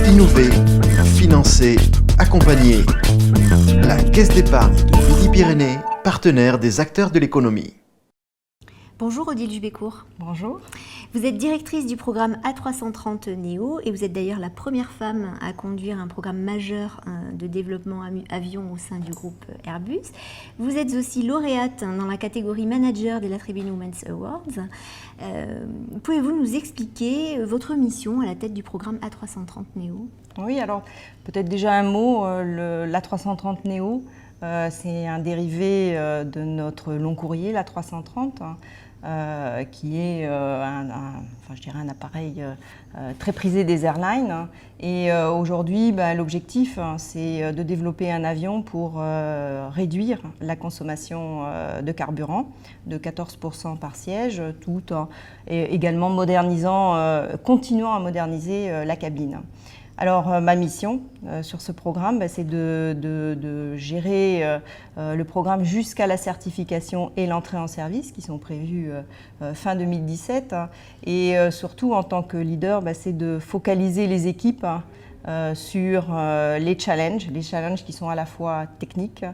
Innover, financer, accompagner. La Caisse d'épargne de Midi-Pyrénées, partenaire des acteurs de l'économie. Bonjour Odile Jubécourt. Bonjour. Vous êtes directrice du programme A330 Neo et vous êtes d'ailleurs la première femme à conduire un programme majeur de développement avion au sein du groupe Airbus. Vous êtes aussi lauréate dans la catégorie manager des La Tribune Women's Awards. Pouvez-vous nous expliquer votre mission à la tête du programme A330 Neo ? Oui, alors peut-être déjà un mot, l'A330 Neo, c'est un dérivé de notre long courrier, l'A330. Qui est un appareil très prisé des airlines. Et aujourd'hui, l'objectif, c'est de développer un avion pour réduire la consommation de carburant de 14% par siège, tout en également continuant à moderniser la cabine. Alors, ma mission sur ce programme, c'est de gérer le programme jusqu'à la certification et l'entrée en service qui sont prévus fin 2017. Et surtout, en tant que leader, c'est de focaliser les équipes sur les challenges qui sont à la fois techniques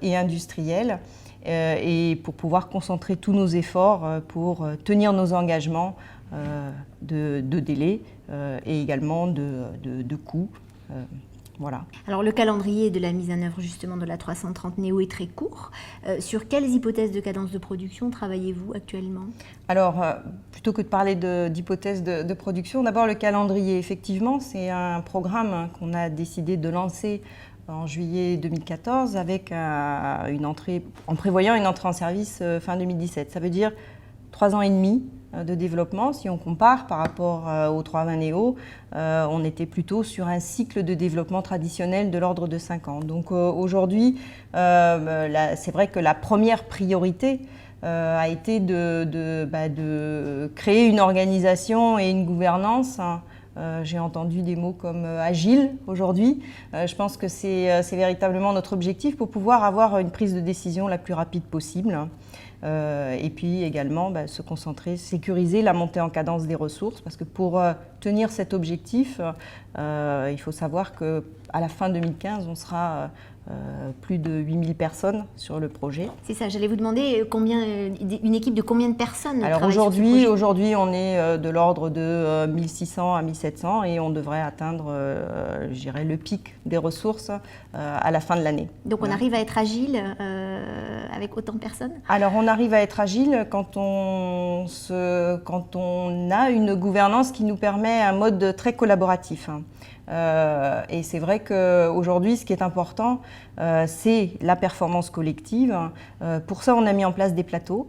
et industriels, et pour pouvoir concentrer tous nos efforts pour tenir nos engagements de délai et également de coûts. Voilà. Alors le calendrier de la mise en œuvre justement de l'A330 Neo est très court. Sur quelles hypothèses de cadence de production travaillez-vous actuellement ? Alors, plutôt que de parler d'hypothèses de production, d'abord le calendrier. Effectivement, c'est un programme qu'on a décidé de lancer en juillet 2014 avec en prévoyant une entrée en service fin 2017. Ça veut dire 3 ans et demi de développement. Si on compare par rapport au 320 Neo, on était plutôt sur un cycle de développement traditionnel de l'ordre de 5 ans. Donc aujourd'hui, c'est vrai que la première priorité a été de créer une organisation et une gouvernance. J'ai entendu des mots comme agile aujourd'hui. Je pense que c'est véritablement notre objectif pour pouvoir avoir une prise de décision la plus rapide possible. Et puis également se concentrer, sécuriser la montée en cadence des ressources, parce que pour tenir cet objectif, il faut savoir qu'à la fin 2015, on sera plus de 8000 personnes sur le projet. C'est ça, j'allais vous demander une équipe de combien de personnes Alors travaille sur ce projet ? Aujourd'hui, on est de l'ordre de 1600 à 1700 et on devrait atteindre, je dirais, le pic des ressources à la fin de l'année. Donc on arrive à être agile avec autant de personnes ? Alors on arrive à être agile quand on a une gouvernance qui nous permet un mode très collaboratif. Et c'est vrai qu'aujourd'hui, ce qui est important, c'est la performance collective. Pour ça, on a mis en place des plateaux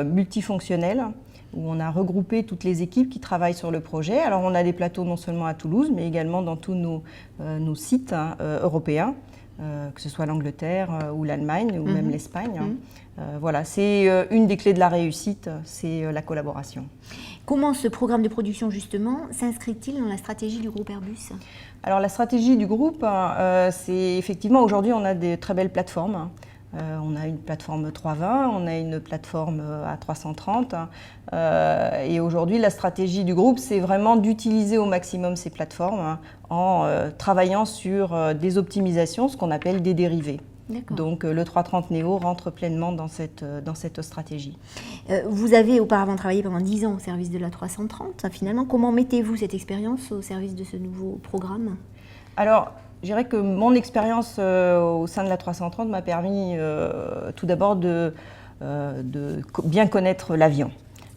multifonctionnels, où on a regroupé toutes les équipes qui travaillent sur le projet. Alors on a des plateaux non seulement à Toulouse, mais également dans tous nos sites européens, que ce soit l'Angleterre ou l'Allemagne ou même l'Espagne. Voilà, c'est une des clés de la réussite, c'est la collaboration. Comment ce programme de production, justement, s'inscrit-il dans la stratégie du groupe Airbus ? Alors, la stratégie du groupe, c'est effectivement, aujourd'hui, on a des très belles plateformes. On a une plateforme 320, on a une plateforme A330. Et aujourd'hui, la stratégie du groupe, c'est vraiment d'utiliser au maximum ces plateformes en travaillant sur des optimisations, ce qu'on appelle des dérivés. Donc le 330 Neo rentre pleinement dans cette stratégie. Vous avez auparavant travaillé pendant 10 ans au service de l'A330. Finalement, comment mettez-vous cette expérience au service de ce nouveau programme ? Alors, je dirais que mon expérience au sein de l'A330 m'a permis tout d'abord de bien connaître l'avion.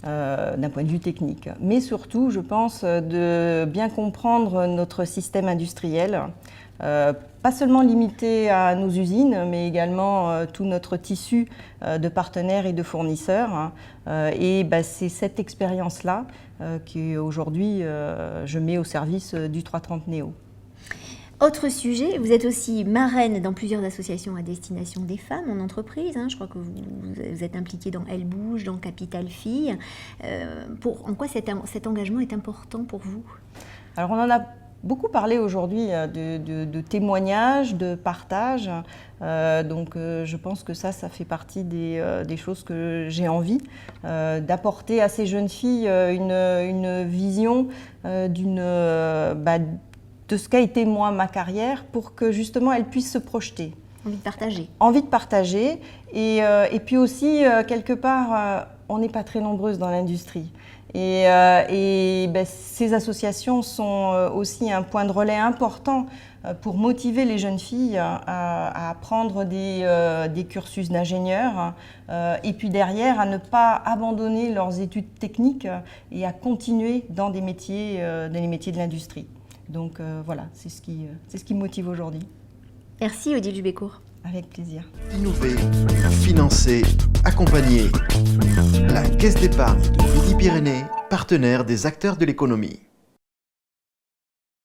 D'un point de vue technique. Mais surtout, je pense, de bien comprendre notre système industriel, pas seulement limité à nos usines, mais également tout notre tissu de partenaires et de fournisseurs. Et c'est cette expérience-là qu'aujourd'hui, je mets au service du 330 Neo. Autre sujet, vous êtes aussi marraine dans plusieurs associations à destination des femmes en entreprise. Je crois que vous êtes impliquée dans Elle Bouge, dans Capital Filles. En quoi cet engagement est important pour vous ? Alors on en a beaucoup parlé aujourd'hui de témoignages, de partage. Donc je pense que ça fait partie des choses que j'ai envie d'apporter à ces jeunes filles une vision de ce qu'a été moi ma carrière pour que justement elles puissent se projeter. Envie de partager. Envie de partager et puis aussi quelque part on n'est pas très nombreuses dans l'industrie. Ces associations sont aussi un point de relais important pour motiver les jeunes filles à prendre des cursus d'ingénieur et puis derrière à ne pas abandonner leurs études techniques et à continuer dans les métiers de l'industrie. Donc voilà, c'est ce qui me motive aujourd'hui. Merci Odile Jubécourt. Avec plaisir. Innover, financer, accompagner. La Caisse d'épargne de Midi-Pyrénées, partenaire des acteurs de l'économie.